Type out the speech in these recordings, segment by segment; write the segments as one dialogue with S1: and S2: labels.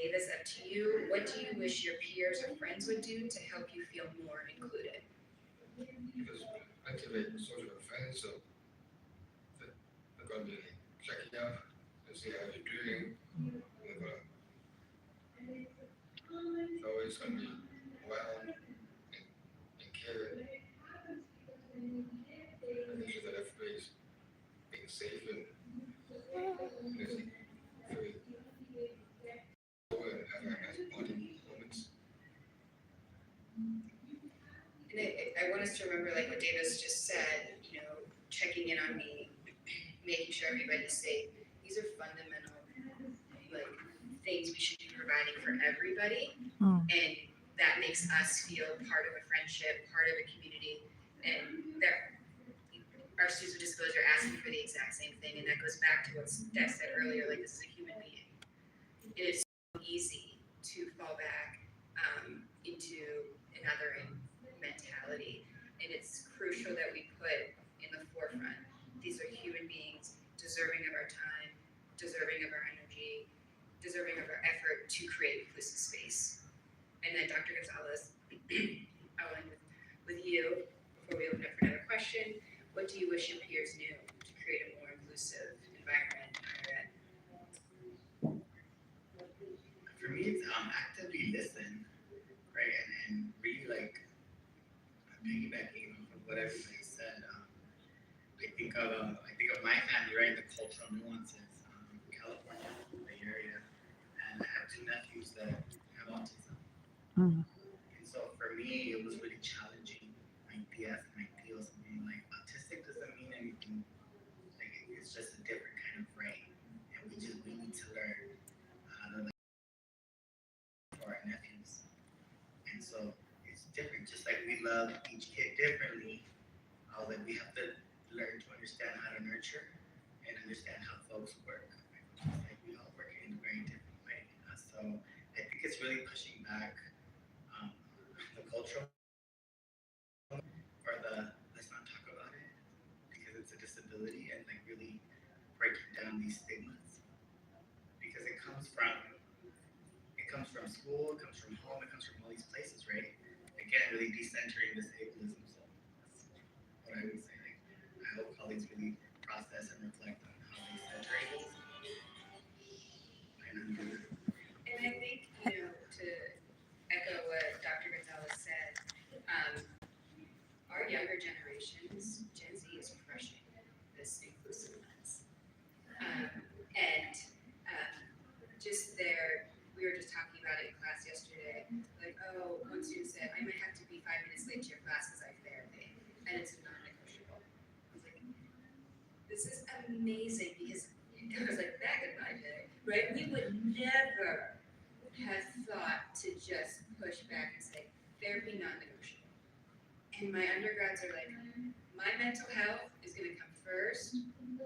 S1: Davis, up to you. What do you wish your peers or friends would do to help you feel more included?
S2: Because activate social friends, so they're going to check you out and see how you're doing. They're going to always going to be around and caring, making sure that everybody's being safe and is very cool and having a nice bonding moments.
S1: And I want us to remember, like what Davis just said, checking in on me, making sure everybody's safe. These are fundamental, like, things we should be providing for everybody. And that makes us feel part of a friendship, part of a community. And our students with disabilities are asking for the exact same thing. And that goes back to what Steph said earlier, like, this is a human being. It is so easy to fall back into an othering mentality. And it's crucial that we put in the forefront, these are human beings deserving of our time, deserving of our energy, deserving of our effort to create inclusive space. And then Dr. Gonzalez, I'll end with you before we open up for another question. What do you wish your peers knew to create a more inclusive environment in higher ed?
S3: For me, it's actively listen, right, and really like piggybacking off of what everybody said. I think of my family, right, the cultural nuances, California, Bay Area, and I have two nephews that have autism. And so for me, it was really challenging. My ideas and ideals of being like autistic doesn't mean anything. Like it's just a different kind of brain, and we need to learn how to like for our nephews. And so it's different. Just like we love each kid differently, like we have to learn to understand how to nurture and understand how folks work. Like we all work in a very different way. So I think it's really pushing back the cultural or the let's not talk about it because it's a disability and like really breaking down these stigmas because it comes from school, it comes from home, it comes from all these places, right? Again, really decentering this ableism. So that's what I would say. Like, I hope colleagues really process and reflect on how they center ableism.
S1: And I think, to echo what Dr. Gonzalez said, our younger generations, Gen Z, is crushing this inclusive lens. And just there, we were just talking about it in class yesterday. Like, one student said, I might have to be 5 minutes late to your class because I have therapy, and it's non-negotiable. I was like, this is amazing because it was like back in my day, right? We would never have thought to just push back and say, therapy non-negotiable. And my undergrads are like, my mental health is going to come first,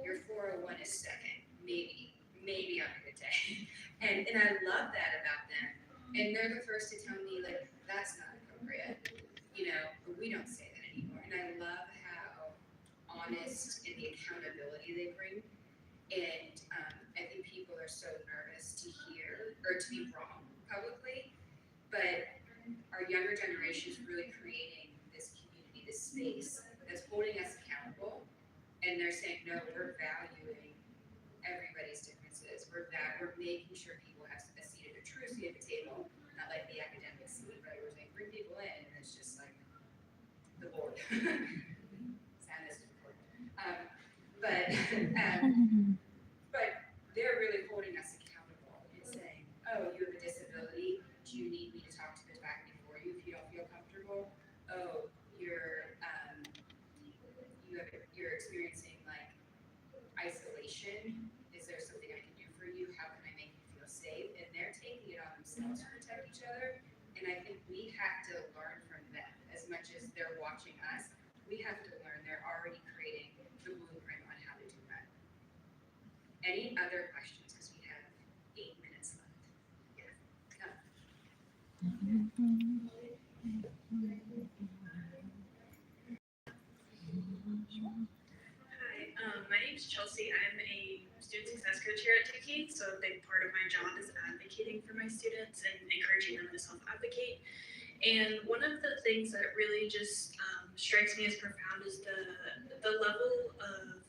S1: your 401 is second, maybe on a good day. And I love that about them. And they're the first to tell me, like, that's not appropriate, but we don't say that anymore. And I love how honest and the accountability they bring. And I think people are so nervous to hear or to be wrong publicly, but our younger generation is really creating this community, this space that's holding us accountable. And they're saying, no, we're valuing everybody's differences. We're making sure people have a seat at a true seat at the table, not like the academic seat, right? We're saying bring people in, and it's just like the board. Sadness is important. But they're really holding us accountable and saying, oh, you have a disability. Do you need me to talk to the faculty for you if you don't feel comfortable? Oh, you're experiencing like isolation. Is there something I can do for you? How can I make you feel safe? And they're taking it on themselves to protect each other. And I think we have to learn from them as much as they're watching us. We have to learn. They're already creating the blueprint on how to do that. Any other questions? Because we have 8 minutes left. Yeah.
S4: My name is Chelsea. I'm a student success coach here at Tiki, so a big part of my job is advocating advocating for my students and encouraging them to self-advocate. And one of the things that really just strikes me as profound is the level of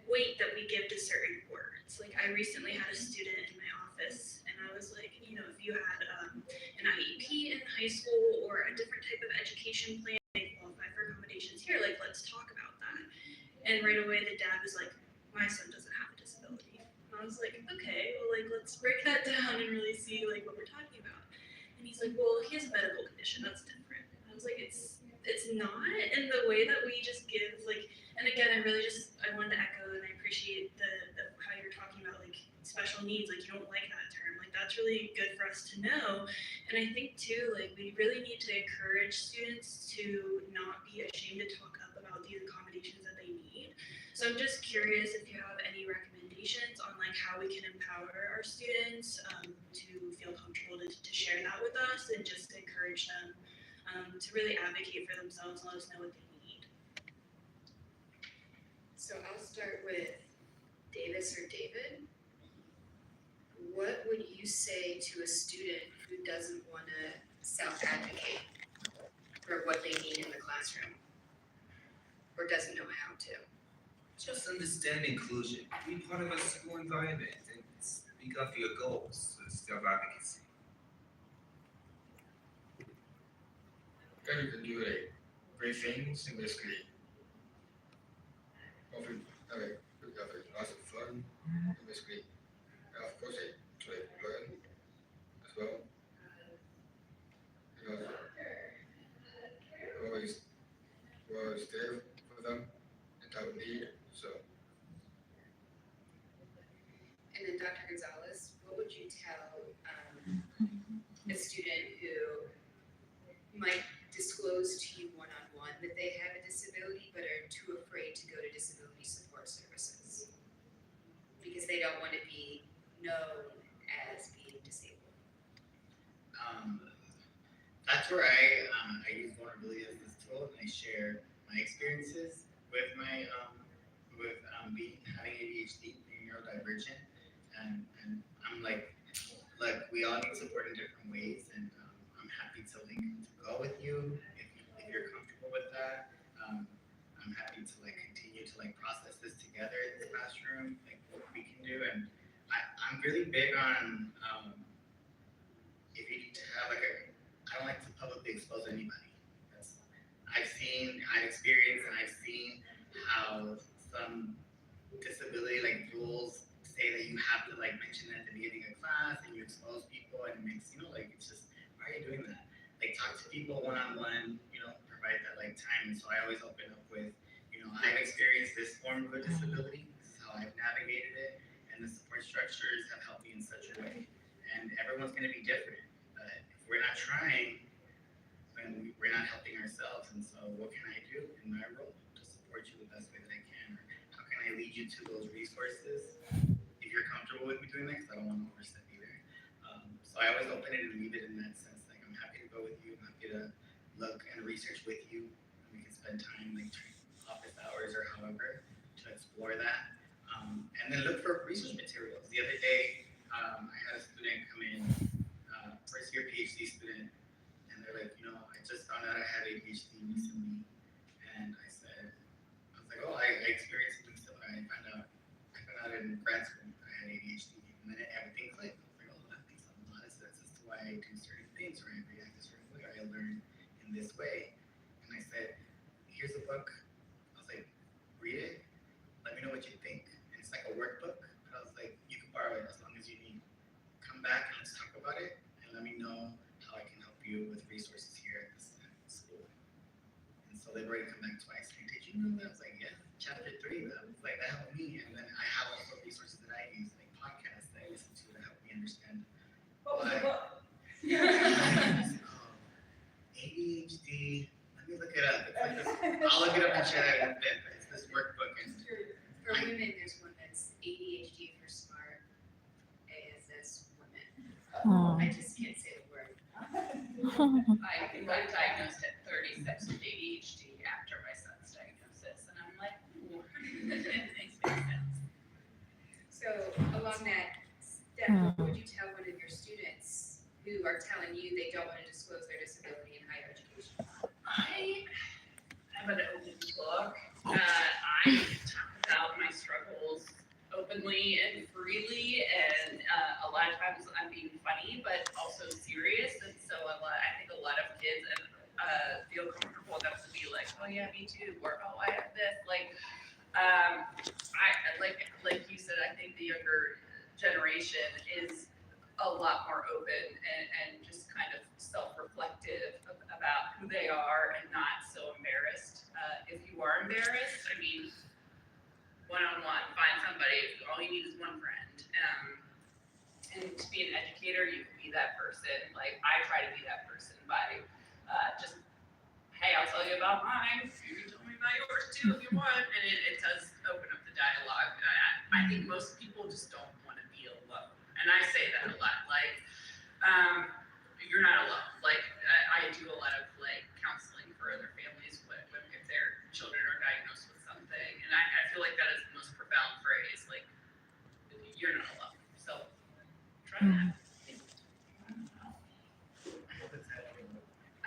S4: weight that we give to certain words. Like I recently had a student in my office, and I was like, you know, if you had an IEP in high school or a different type of education plan, they qualify for accommodations here. Like, let's talk about that. And right away, the dad was like, my son doesn't have a disability. And I was like, okay, well, like, let's break that down and really see like what we're talking about. And he's like, well, he has a medical condition. That's different. And I was like, it's not. And the way that we just give like, and again, I wanted to echo and I appreciate the how you're talking about like special needs. Like you don't like that term. Like that's really good for us to know. And I think too, like we really need to encourage students to not be ashamed to talk up about the accommodations that they need. So I'm just curious if you have any recommendations on like how we can empower our students to feel comfortable to share that with us and just encourage them to really advocate for themselves and let us know what they need.
S1: So I'll start with Davis or David. What would you say to a student who doesn't want to self-advocate for what they need in the classroom or doesn't know how to?
S5: Just understand inclusion. Be part of a school environment and speak up for your goals. So it's self-advocacy.
S2: Then you can do like great things and basically often have lots of fun and basically of course they try to learn as well. You know, always there for them in time of need. So
S1: And then Dr. Gonzalez, what would you tell a student who might disclose to you one-on-one that they have a disability but are too afraid to go to disability support services because they don't want to be known as being disabled?
S3: That's where I use vulnerability as this tool, and I share my experiences with my having ADHD, being neurodivergent, and I'm like, look, we all need support in different ways, and I'm happy to go with you if you're comfortable with that. I'm happy to continue to process this together in this classroom, what we can do, and I'm really big on if you need to have I don't like to publicly expose anybody. I've experienced, and I've seen how some disability rules say that you have to mention it at the beginning of class, and you expose people, and it makes it's just, why are you doing that? Talk to people one-on-one, provide that time. And so I always open up with, I've experienced this form of a disability. This is how I've navigated it, and the support structures have helped me in such a way. And everyone's going to be different, but if we're not trying, then we're not helping ourselves. And so what can I do in my role to support you the best way that I can? Or how can I lead you to those resources? If you're comfortable with me doing that, because I don't want to overstep either. So I always open it and leave it in that sense. I'm happy to go with you. I'm happy to look and research with you. And we can spend time office hours or however to explore that. And then look for research materials. The other day, I had a student come in, first year PhD student, and they're like, I just found out I had ADHD recently. And I was like, oh, I experienced something similar. I found out in grad school that I had ADHD. And then everything clicked. I was like, oh, that makes a lot of sense as to why I do certain things, or I react a certain way, or I learn in this way. And I said, here's a book. I was like, read it. Let me know what you think. And it's like a workbook. But I was like, you can borrow it as long as you need. Come back and let's talk about it, and let me know how I can help you with resources here at this school. And so they've already come back twice. Like, did you know that? I was like, yeah, chapter 3. That was that helped me. And then I have also resources that I use, like podcasts that I listen to that help me understand.
S4: What was the book?
S3: ADHD. Let me look it up. It's like this, I'll look it up and share it in a bit. But it's this workbook, and
S1: For women, there's one that's ADHD for smart ASS women. I just can't say the word.
S6: I got diagnosed at 36 with ADHD after my son's diagnosis, and I'm like, that makes sense.
S1: So along that step what would you tell one of your students who are telling you they don't want to disclose their disability in higher education?
S6: I am an open book. I talk about my struggles openly and freely, and a lot of times I'm being funny, but also serious. And so I think a lot of kids feel comfortable enough to be like, oh yeah, me too, or oh I have this. Like you said, I think the younger generation is a lot more open and just kind of self-reflective about who they are and not so embarrassed. If you are embarrassed, I mean, one-on-one, find somebody, all you need is one friend. And to be an educator, you can be that person. Like, I try to be that person by just, hey, I'll tell you about mine. You can tell me about yours too if you want. And it does open up the dialogue. I think most people just don't want to be alone. And I say that a lot. Like, you're not alone. Like, I do a lot of counseling for other families when if their children are diagnosed with something. And I feel like that is the most profound phrase. Like, you're not alone. So try that.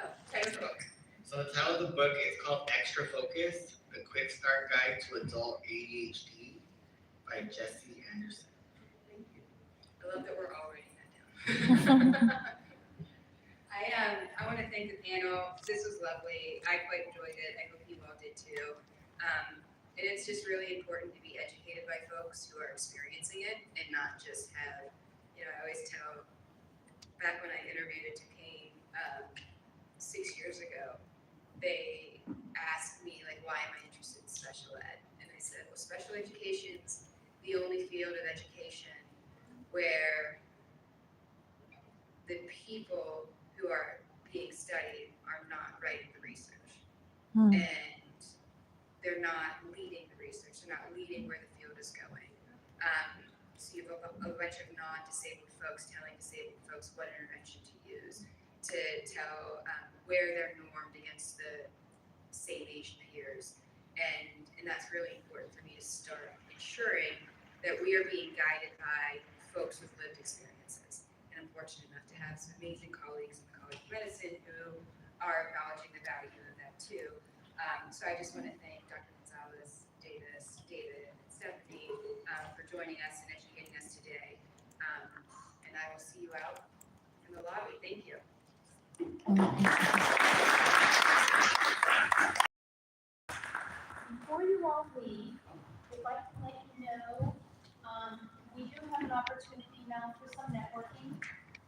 S1: Oh, title of the book.
S3: So the title of the book is called Extra Focus, The Quick Start Guide to Adult ADHD by Jesse Anderson.
S1: Thank you. I love that we're all writing that down. I want to thank the panel. This was lovely. I quite enjoyed it. I hope you all did too. And it's just really important to be educated by folks who are experiencing it and not just have, I always tell, back when I interviewed at Duquesne 6 years ago, they asked me, why am I interested in special ed? And I said, well, special education's the only field of education where the people who are being studied are not writing the research. And they're not leading the research. They're not leading where the field is going. So you have a bunch of non-disabled folks telling disabled folks what intervention to use to tell where they're normed against the same age peers. And that's really important for me to start ensuring that we are being guided by folks with lived experiences. And I'm fortunate enough to have some amazing colleagues in the College of Medicine who are acknowledging the value of that too. So I just want to thank Dr. Gonzalez, Davis, David, and Stephanie for joining us and educating us today. And I will see you out in the lobby. Thank you.
S7: Before you all leave, I'd like to let you know, we do have an opportunity now for some networking.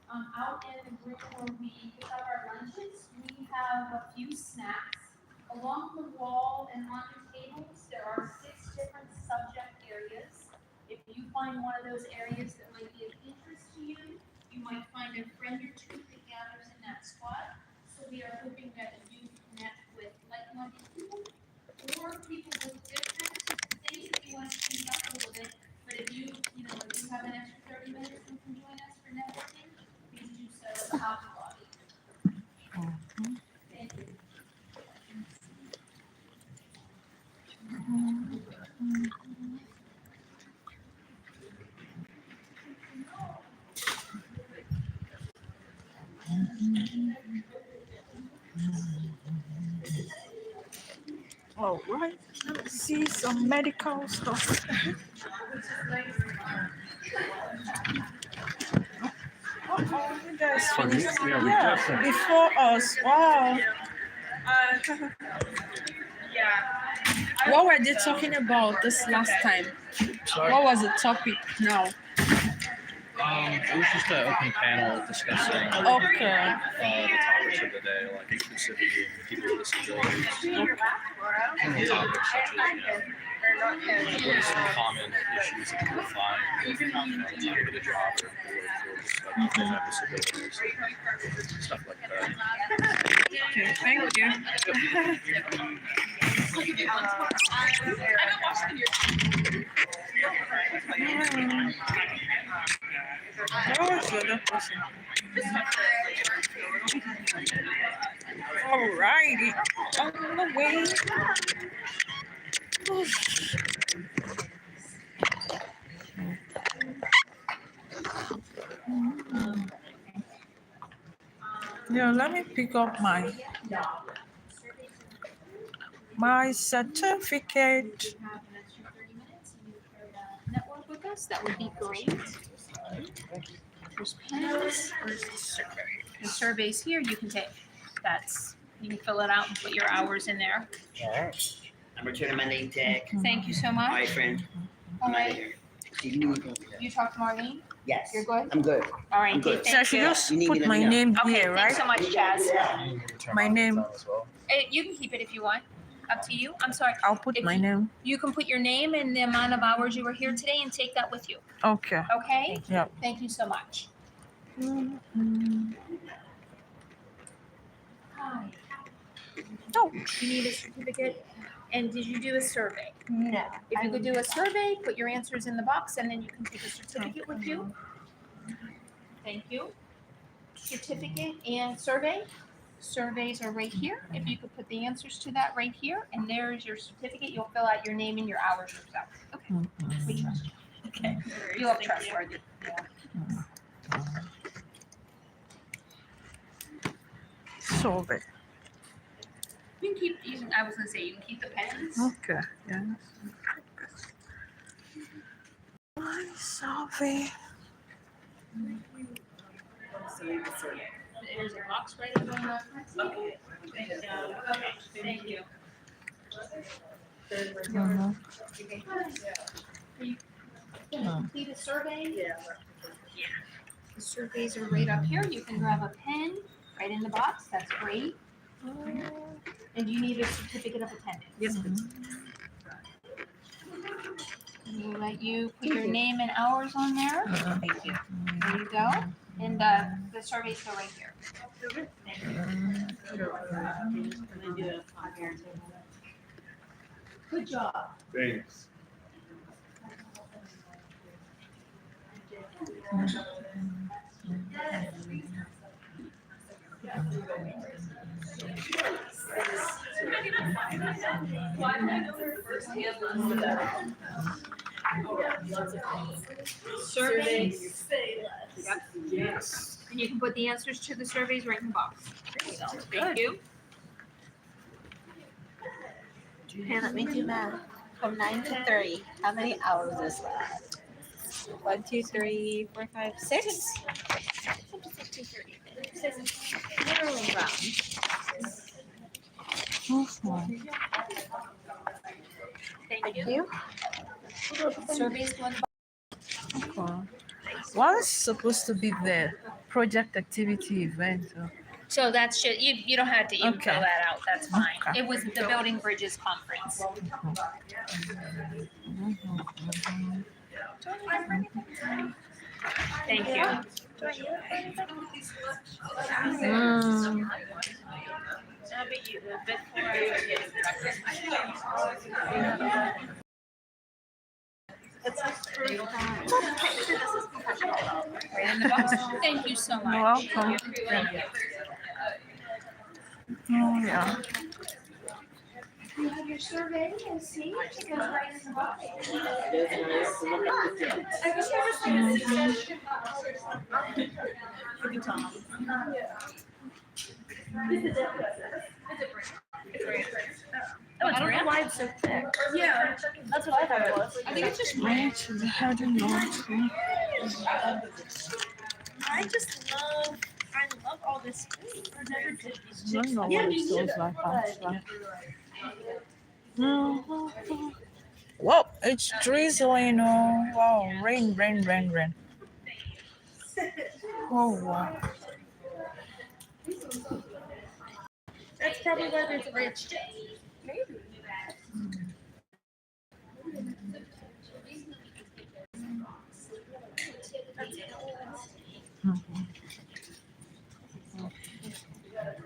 S7: Out in the room where we pick up our lunches, we have a few snacks. Along the wall and on the tables, there are 6 different subject areas. If you find one of those areas that might be of interest to you, you might find a friend or two that gathers in that spot. So we are hoping that you connect with like-minded people or people with different things that you want to change up a little bit. But if you have an extra 30 minutes and can join us for networking, please do so out in the lobby. Thank you.
S8: All right, let's see some medical stuff. Oh, you guys finished. Yeah, before us. Wow. What were they talking about this last time? What was the topic now?
S9: It was just an open panel discussing
S8: Okay.
S9: the topics of the day, like inclusivity and people with disabilities. General topics such as, what are some common issues that people find with, trying to get a job or just like if they have disabilities, stuff like that.
S8: Okay, thank you. That was the other person. Alrighty, on the way. Yeah, let me pick up my certificate.
S7: Have an extra 30 minutes and you could network with us, that would be great. There's pens, where's the survey? The survey's here, you can take, you can fill it out and put your hours in there.
S9: Alright.
S10: I'm returning my name tag.
S7: Thank you so
S10: All
S7: much.
S10: right, friend.
S7: All
S10: I'm out of
S7: right,
S10: here. Do you need anything?
S7: you talk to Marlene,
S10: Yes.
S7: you're good?
S10: I'm good.
S7: All right,
S10: I'm good.
S7: thank
S8: So I should
S7: you.
S8: just
S10: You need
S8: put
S10: me to
S8: my
S10: know.
S8: name
S7: Okay,
S8: here,
S7: thanks so
S8: right?
S7: much, Chaz.
S9: You need to turn
S8: My
S9: my
S8: name.
S9: lights on as well.
S7: You can keep it if you want, up to you. I'm sorry,
S8: I'll put
S7: If
S8: my
S7: you-
S8: name.
S7: you can put your name and the amount of hours you were here today and take that with you,
S8: Okay.
S7: okay?
S8: Yep.
S7: Thank you so much. Hi.
S8: Oh.
S7: You need a certificate, and did you do a survey?
S11: No.
S7: If you could do a survey, put your answers in the box, and then you can take a certificate with you. Thank you. Certificate and survey. Surveys are right here. If you could put the answers to that right here, and there's your certificate. You'll fill out your name and your hours yourself. Okay, we trust you. Okay, you look trustworthy.
S8: Survey.
S7: You can keep, I was gonna say, you can keep the pens.
S8: Okay. Yeah. My survey.
S7: There's a box right over there. Okay. Thank you.
S8: Mhm.
S7: Can you complete a survey? Yeah. The surveys are right up here. You can grab a pen right in the box. That's great. And you need a certificate of attendance.
S11: Yes,
S7: And we'll let you put your name and hours on there.
S11: Thank you.
S7: There you go. And the surveys go right here. Thank you. Good job.
S9: Thanks.
S7: Surveys. Yes. And you can put the answers to the surveys right in the box. Thank you.
S11: Okay, let me do math. From 9 to 3, how many hours is that? 1, 2, 3, 4, 5, 6? Literally round.
S7: Thank you.
S11: You?
S7: Surveys go in the box.
S8: Okay. What is supposed to be the project activity event?
S7: So that's just, you don't have to even
S8: Okay.
S7: fill that out, that's fine.
S8: Okay.
S7: It was the Building Bridges Conference. Thank you.
S11: It's like proof that. Technically, this is professional.
S7: Right in the box. Thank you so much.
S8: You're welcome.
S7: Thank you.
S8: Oh, yeah.
S7: You have your survey and see, it goes right in the box.
S11: I don't know why it's so thick.
S7: Yeah.
S11: That's what I thought it was.
S7: I think it's just.
S8: I actually hadn't noticed.
S11: I just love, all this food. I've never did these
S8: I don't know what it feels like actually. Whoa, it's drizzling. Oh, wow. Rain, rain, rain, rain. Oh, wow.
S11: That's probably why there's a ranch. Maybe.